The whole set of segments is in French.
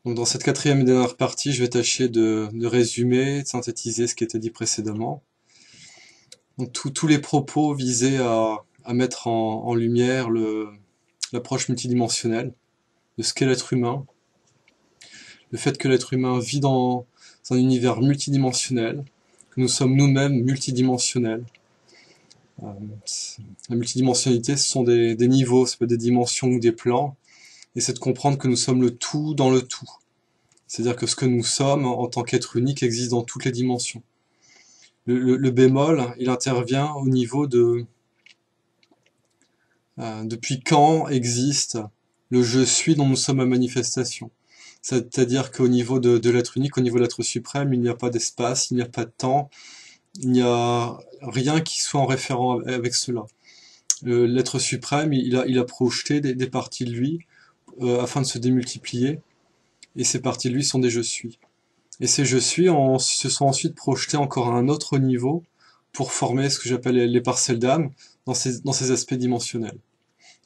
Donc dans cette quatrième et dernière partie, je vais tâcher de résumer, de synthétiser ce qui a été dit précédemment. Donc tous les propos visaient à mettre en lumière l'approche multidimensionnelle de ce qu'est l'être humain, le fait que l'être humain vit dans un univers multidimensionnel, que nous sommes nous-mêmes multidimensionnels. Euh, la multidimensionnalité, ce sont des niveaux, ça peut être des dimensions ou des plans, et c'est de comprendre que nous sommes le tout dans le tout. C'est-à-dire que ce que nous sommes en tant qu'être unique existe dans toutes les dimensions. Le bémol, il intervient au niveau de depuis quand existe le je suis dont nous sommes la manifestation. C'est-à-dire qu'au niveau de l'être unique, au niveau de l'être suprême, il n'y a pas d'espace, il n'y a pas de temps, il n'y a rien qui soit en référent avec cela. L'être suprême, il a projeté des parties de lui afin de se démultiplier, et ces parties de lui sont des je suis. Et ces je suis se sont ensuite projetés encore à un autre niveau pour former ce que j'appelle les parcelles d'âme dans ces aspects dimensionnels.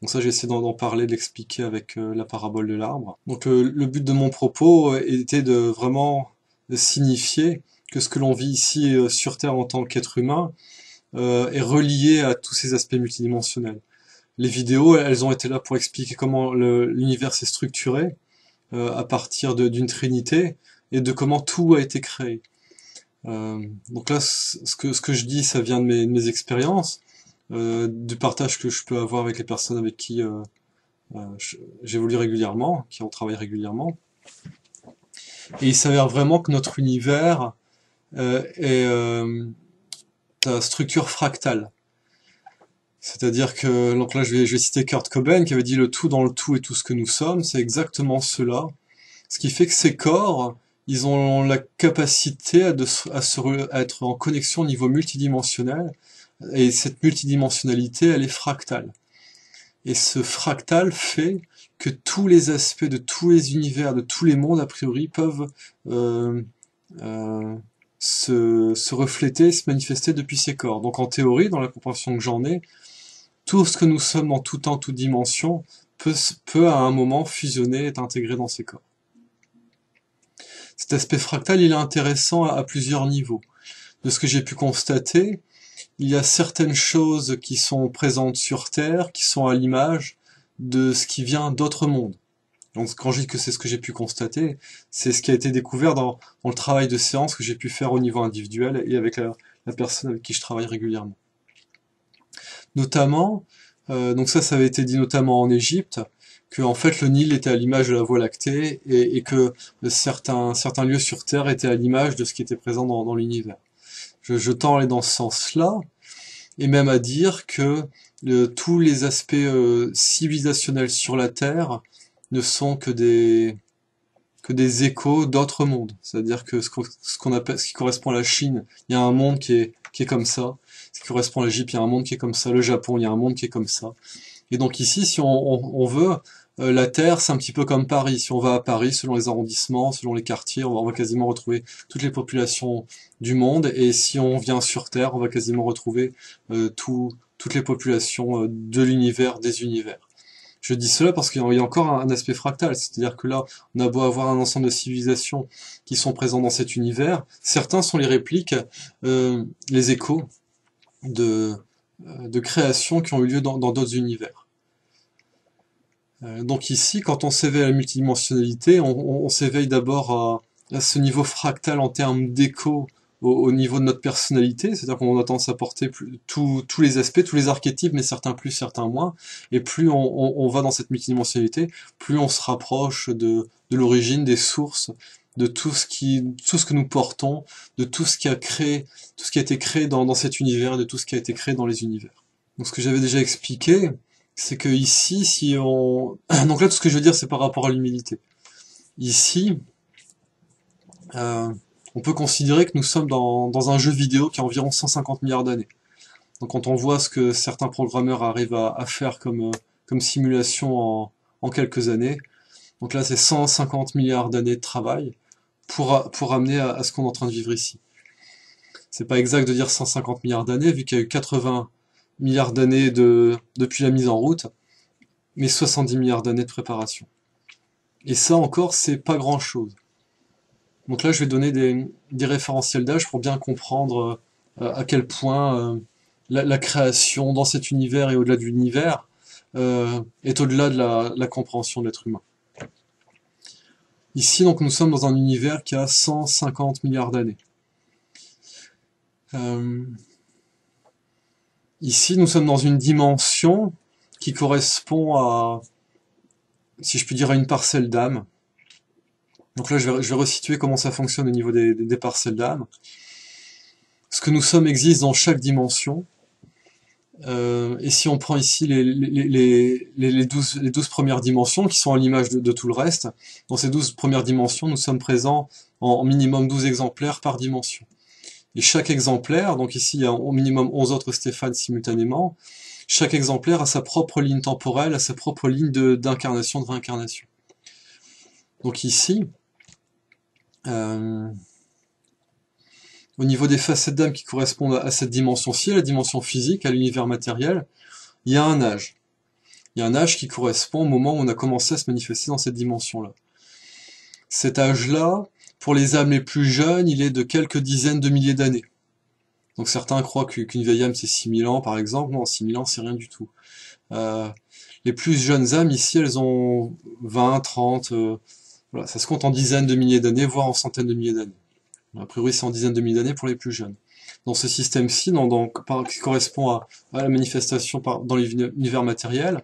Donc ça, j'ai essayé d'en parler, de l'expliquer avec la parabole de l'arbre. Donc le but de mon propos était de vraiment signifier que ce que l'on vit ici sur Terre en tant qu'être humain est relié à tous ces aspects multidimensionnels. Les vidéos, elles ont été là pour expliquer comment l'univers s'est structuré à partir d'une trinité et de comment tout a été créé. Donc là, ce que je dis, ça vient de mes expériences, du partage que je peux avoir avec les personnes avec qui j'évolue régulièrement, qui on travaille régulièrement. Et il s'avère vraiment que notre univers est à structure fractale. C'est-à-dire que, donc là je vais citer Kurt Cobain qui avait dit le tout dans le tout et tout ce que nous sommes, c'est exactement cela. Ce qui fait que ces corps, ils ont la capacité à être en connexion au niveau multidimensionnel, et cette multidimensionnalité, elle est fractale. Et ce fractal fait que tous les aspects de tous les univers, de tous les mondes, a priori, peuvent se refléter, se manifester depuis ces corps. Donc en théorie, dans la compréhension que j'en ai, tout ce que nous sommes dans tout temps, toute dimension, peut à un moment fusionner, être intégré dans ces corps. Cet aspect fractal, il est intéressant à plusieurs niveaux. De ce que j'ai pu constater, il y a certaines choses qui sont présentes sur Terre, qui sont à l'image de ce qui vient d'autres mondes. Donc quand je dis que c'est ce que j'ai pu constater, c'est ce qui a été découvert dans le travail de séance que j'ai pu faire au niveau individuel et avec la personne avec qui je travaille régulièrement. Notamment, donc ça avait été dit notamment en Égypte, que en fait le Nil était à l'image de la Voie lactée et que certains lieux sur Terre étaient à l'image de ce qui était présent dans l'univers. Je tends à aller dans ce sens-là, et même à dire que tous les aspects civilisationnels sur la Terre ne sont que des échos d'autres mondes. C'est-à-dire que ce qu'on appelle, ce qui correspond à la Chine, il y a un monde qui est comme ça. Ce qui correspond à l'Égypte, il y a un monde qui est comme ça. Le Japon, il y a un monde qui est comme ça. Et donc ici, si on veut, la Terre, c'est un petit peu comme Paris. Si on va à Paris, selon les arrondissements, selon les quartiers, on va quasiment retrouver toutes les populations du monde. Et si on vient sur Terre, on va quasiment retrouver toutes les populations de l'univers, des univers. Je dis cela parce qu'il y a encore un aspect fractal, c'est-à-dire que là, on a beau avoir un ensemble de civilisations qui sont présentes dans cet univers, certains sont les répliques, les échos de créations qui ont eu lieu dans d'autres univers. Donc ici, quand on s'éveille à la multidimensionnalité, on s'éveille d'abord à ce niveau fractal en termes d'écho au niveau de notre personnalité, c'est-à-dire qu'on a tendance à porter tous les aspects, tous les archétypes, mais certains plus, certains moins, et plus on va dans cette multidimensionnalité, plus on se rapproche de l'origine, des sources, de tout ce que nous portons, de tout ce qui a été créé dans cet univers, de tout ce qui a été créé dans les univers. Donc ce que j'avais déjà expliqué, c'est que ici, donc là tout ce que je veux dire c'est par rapport à l'humilité. Ici, on peut considérer que nous sommes dans un jeu vidéo qui a environ 150 milliards d'années. Donc quand on voit ce que certains programmeurs arrivent à faire comme simulation en quelques années, donc là c'est 150 milliards d'années de travail pour amener à ce qu'on est en train de vivre ici. C'est pas exact de dire 150 milliards d'années, vu qu'il y a eu 80 milliards d'années depuis la mise en route, mais 70 milliards d'années de préparation. Et ça encore, c'est pas grand-chose. Donc là, je vais donner des référentiels d'âge pour bien comprendre à quel point la création dans cet univers et au-delà de l'univers est au-delà de la compréhension de l'être humain. Ici, donc, nous sommes dans un univers qui a 150 milliards d'années. Ici, nous sommes dans une dimension qui correspond à, si je puis dire, à une parcelle d'âme. Donc là, je vais resituer comment ça fonctionne au niveau des parcelles d'âme. Ce que nous sommes existe dans chaque dimension. Et si on prend ici les 12 premières dimensions, qui sont à l'image de tout le reste, dans ces 12 premières dimensions, nous sommes présents en minimum 12 exemplaires par dimension. Et chaque exemplaire, donc ici il y a au minimum 11 autres Stéphane simultanément, chaque exemplaire a sa propre ligne temporelle, a sa propre ligne d'incarnation, de réincarnation. Donc ici, au niveau des facettes d'âme qui correspondent à cette dimension-ci, à la dimension physique, à l'univers matériel, il y a un âge. Il y a un âge qui correspond au moment où on a commencé à se manifester dans cette dimension-là. Cet âge-là, pour les âmes les plus jeunes, il est de quelques dizaines de milliers d'années. Donc certains croient qu'une vieille âme c'est 6000 ans par exemple. Non, 6000 ans c'est rien du tout. Les plus jeunes âmes ici, elles ont 20, 30, voilà, ça se compte en dizaines de milliers d'années, voire en centaines de milliers d'années. A priori c'est en dizaines de milliers d'années pour les plus jeunes. Dans ce système-ci, qui correspond à la manifestation dans l'univers matériel,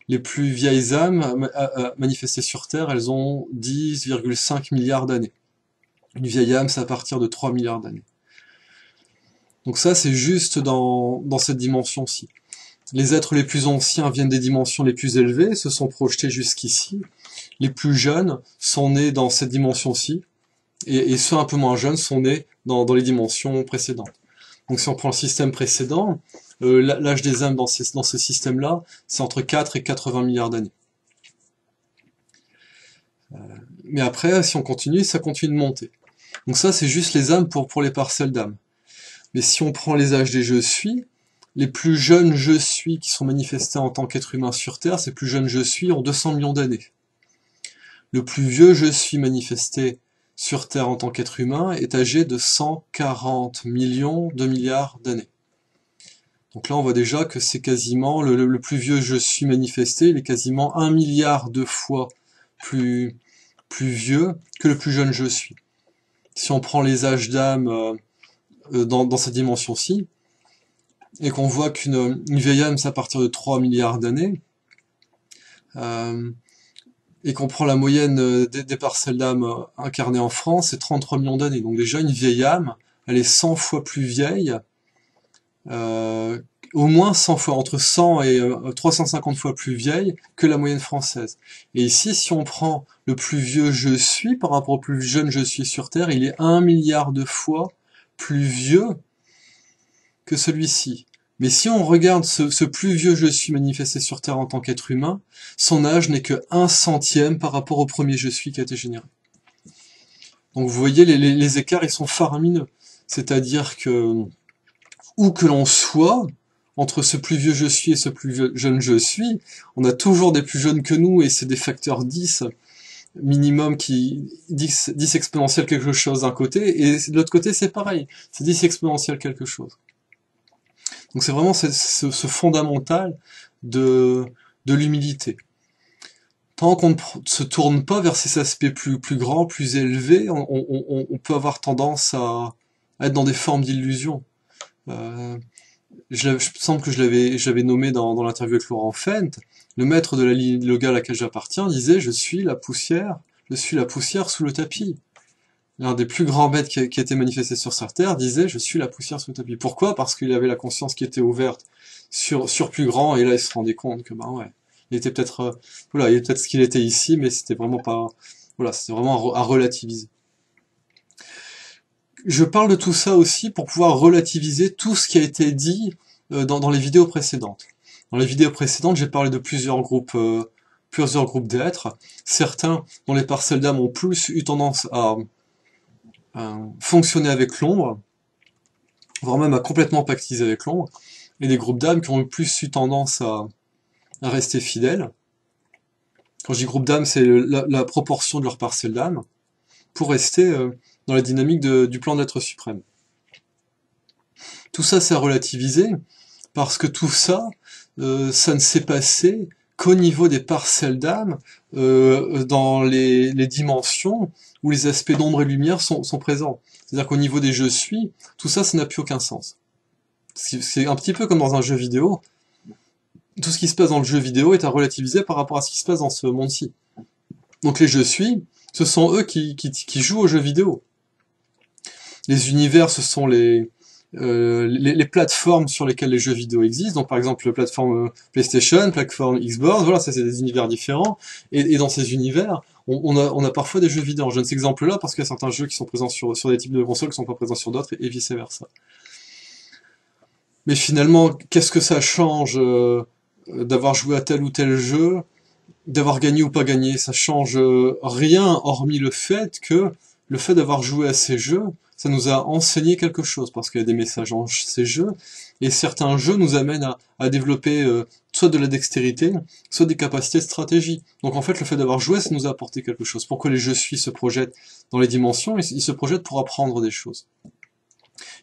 les plus vieilles âmes manifestées sur Terre, elles ont 10,5 milliards d'années. Une vieille âme, c'est à partir de 3 milliards d'années. Donc ça, c'est juste dans cette dimension-ci. Les êtres les plus anciens viennent des dimensions les plus élevées, se sont projetés jusqu'ici. Les plus jeunes sont nés dans cette dimension-ci, et ceux un peu moins jeunes sont nés dans les dimensions précédentes. Donc si on prend le système précédent, l'âge des âmes dans ce système-là, c'est entre 4 et 80 milliards d'années. Mais après, si on continue, ça continue de monter. Donc ça, c'est juste les âmes pour les parcelles d'âmes. Mais si on prend les âges des je suis, les plus jeunes je suis qui sont manifestés en tant qu'être humain sur Terre, ces plus jeunes je suis ont 200 millions d'années. Le plus vieux je suis manifesté sur Terre en tant qu'être humain est âgé de 140 millions de milliards d'années. Donc là on voit déjà que c'est quasiment, le plus vieux je suis manifesté, il est quasiment 1 milliard de fois plus vieux que le plus jeune je suis. Si on prend les âges d'âme dans cette dimension-ci, et qu'on voit qu'une vieille âme c'est à partir de 3 milliards d'années, et qu'on prend la moyenne des parcelles d'âme incarnées en France, c'est 33 millions d'années. Donc déjà une vieille âme, elle est 100 fois plus vieille, au moins 100 fois, entre 100 et 350 fois plus vieille que la moyenne française. Et ici, si on prend le plus vieux je suis par rapport au plus jeune je suis sur Terre, il est 1 milliard de fois plus vieux que celui-ci. Mais si on regarde ce plus vieux je suis manifesté sur Terre en tant qu'être humain, son âge n'est que 1/100e par rapport au premier je suis qui a été généré. Donc vous voyez, les écarts, ils sont faramineux. C'est-à-dire que, où que l'on soit, entre ce plus vieux je suis et ce plus jeune je suis, on a toujours des plus jeunes que nous, et c'est des facteurs 10 minimum qui 10 exponentiel quelque chose d'un côté, et de l'autre côté c'est pareil, c'est 10 exponentiel quelque chose. Donc c'est vraiment ce fondamental de l'humilité. Tant qu'on ne se tourne pas vers ces aspects plus grands, plus élevés, on peut avoir tendance à être dans des formes d'illusion. Je me semble que j'avais nommé dans l'interview avec Laurent Fent, le maître de la ligne yoga à laquelle j'appartiens disait « Je suis la poussière sous le tapis ». L'un des plus grands maîtres qui a été manifesté sur cette terre disait « Je suis la poussière sous le tapis ». Pourquoi? Parce qu'il avait la conscience qui était ouverte sur plus grand, et là il se rendait compte que, ben ouais, il était peut-être voilà, il était peut-être ce qu'il était ici, mais c'était vraiment pas, voilà, c'était vraiment à relativiser. Je parle de tout ça aussi pour pouvoir relativiser tout ce qui a été dit dans les vidéos précédentes. Dans les vidéos précédentes, j'ai parlé de plusieurs groupes d'êtres, certains dont les parcelles d'âme ont plus eu tendance à fonctionner avec l'ombre, voire même à complètement pactiser avec l'ombre, et des groupes d'âmes qui ont plus eu tendance à rester fidèles. Quand je dis groupe d'âmes, c'est la proportion de leur parcelle d'âme, pour rester dans la dynamique du plan d'être suprême. Tout ça, c'est à relativiser, parce que tout ça, ça ne s'est passé qu'au niveau des parcelles d'âme, dans les dimensions où les aspects d'ombre et lumière sont présents. C'est-à-dire qu'au niveau des je suis, tout ça, ça n'a plus aucun sens. C'est un petit peu comme dans un jeu vidéo. Tout ce qui se passe dans le jeu vidéo est à relativiser par rapport à ce qui se passe dans ce monde-ci. Donc les je suis, ce sont eux qui jouent aux jeux vidéo. Les univers, ce sont les plateformes sur lesquelles les jeux vidéo existent. Donc par exemple, la plateforme PlayStation, plateforme Xbox, voilà, ça c'est des univers différents. Et dans ces univers, on a parfois des jeux vidéo. Je donne cet exemple-là parce qu'il y a certains jeux qui sont présents sur des types de consoles qui sont pas présents sur d'autres et vice-versa. Mais finalement, qu'est-ce que ça change d'avoir joué à tel ou tel jeu, d'avoir gagné ou pas gagné? Ça change rien hormis le fait d'avoir joué à ces jeux, ça nous a enseigné quelque chose, parce qu'il y a des messages dans ces jeux, et certains jeux nous amènent à développer soit de la dextérité, soit des capacités de stratégie. Donc en fait, le fait d'avoir joué, ça nous a apporté quelque chose. Pour que les je suis se projettent dans les dimensions, ils se projettent pour apprendre des choses.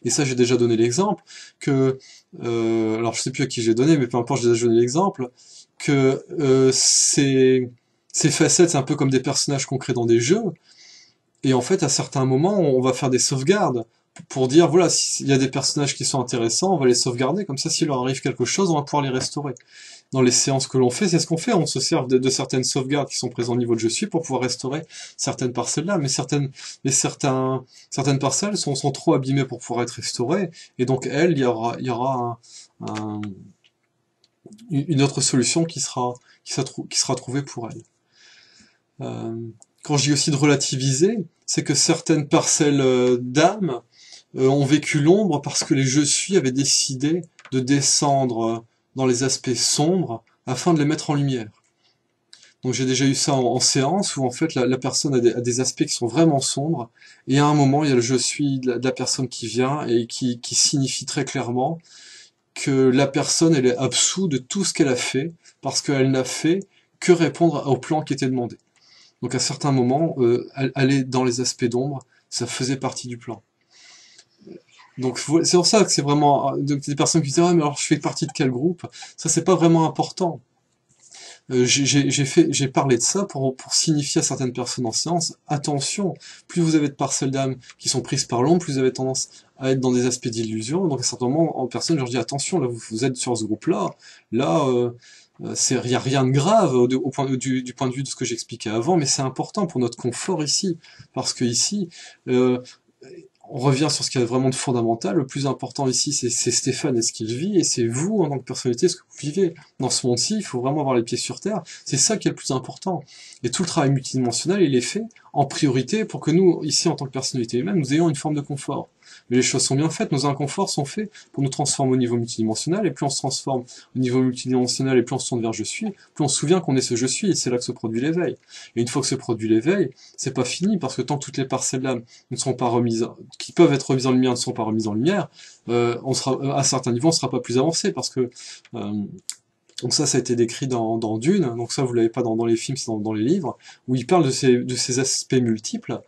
Et ça, j'ai déjà donné l'exemple, alors je sais plus à qui j'ai donné, mais peu importe, j'ai déjà donné l'exemple, que ces facettes, c'est un peu comme des personnages qu'on crée dans des jeux, et en fait, à certains moments, on va faire des sauvegardes pour dire, voilà, s'il y a des personnages qui sont intéressants, on va les sauvegarder, comme ça, s'il leur arrive quelque chose, on va pouvoir les restaurer. Dans les séances que l'on fait, c'est ce qu'on fait, on se sert de certaines sauvegardes qui sont présentes au niveau de je suis pour pouvoir restaurer certaines parcelles-là, mais certaines parcelles sont trop abîmées pour pouvoir être restaurées, et donc il y aura une autre solution qui sera trouvée pour elles. Quand je dis aussi de relativiser, c'est que certaines parcelles d'âme ont vécu l'ombre parce que les je suis avaient décidé de descendre dans les aspects sombres afin de les mettre en lumière. Donc j'ai déjà eu ça en séance où en fait la personne a des aspects qui sont vraiment sombres et à un moment il y a le je suis de la personne qui vient et qui signifie très clairement que la personne elle est absoute de tout ce qu'elle a fait parce qu'elle n'a fait que répondre au plan qui était demandé. Donc à certains moments, aller dans les aspects d'ombre, ça faisait partie du plan. Donc c'est pour ça que c'est vraiment des personnes qui disent ah mais alors je fais partie de quel groupe? Ça c'est pas vraiment important. J'ai parlé de ça pour signifier à certaines personnes en séance, attention, plus vous avez de parcelles d'âme qui sont prises par l'ombre, plus vous avez tendance à être dans des aspects d'illusion. Donc à certains moments, en personne, je leur dis attention, là vous êtes sur ce groupe-là, il n'y a rien de grave du point de vue de ce que j'expliquais avant, mais c'est important pour notre confort ici, parce que ici, on revient sur ce qu'il y a vraiment de fondamental. Le plus important ici, c'est Stéphane et ce qu'il vit, et c'est vous, en tant que personnalité, ce que vous vivez. Dans ce monde-ci, il faut vraiment avoir les pieds sur terre. C'est ça qui est le plus important. Et tout le travail multidimensionnel, il est fait en priorité pour que nous, ici, en tant que personnalité humaine, nous ayons une forme de confort. Mais les choses sont bien faites, nos inconforts sont faits pour nous transformer au niveau multidimensionnel, et plus on se transforme au niveau multidimensionnel, et plus on se tourne vers je suis, plus on se souvient qu'on est ce je suis, et c'est là que se produit l'éveil. Et une fois que se produit l'éveil, c'est pas fini, parce que tant que toutes les parcelles d'âme ne sont pas remises, qui peuvent être remises en lumière, ne sont pas remises en lumière, on sera, à certains niveaux, on sera pas plus avancé, parce que donc ça a été décrit dans Dune, donc ça vous l'avez pas dans les films, c'est dans les livres, où il parle de ces aspects multiples,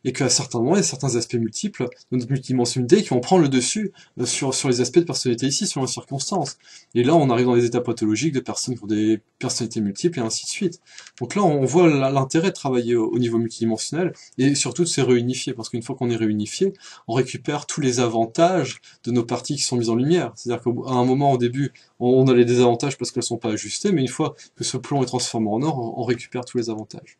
et qu'à certains moments, il y a certains aspects multiples de notre multidimensionnalité qui vont prendre le dessus sur les aspects de personnalité ici, sur les circonstances. Et là, on arrive dans des états pathologiques de personnes qui ont des personnalités multiples et ainsi de suite. Donc là, on voit l'intérêt de travailler au niveau multidimensionnel et surtout de se réunifier, parce qu'une fois qu'on est réunifié, on récupère tous les avantages de nos parties qui sont mises en lumière. C'est-à-dire qu'à un moment, au début, on a les désavantages parce qu'elles sont pas ajustées, mais une fois que ce plomb est transformé en or, on récupère tous les avantages.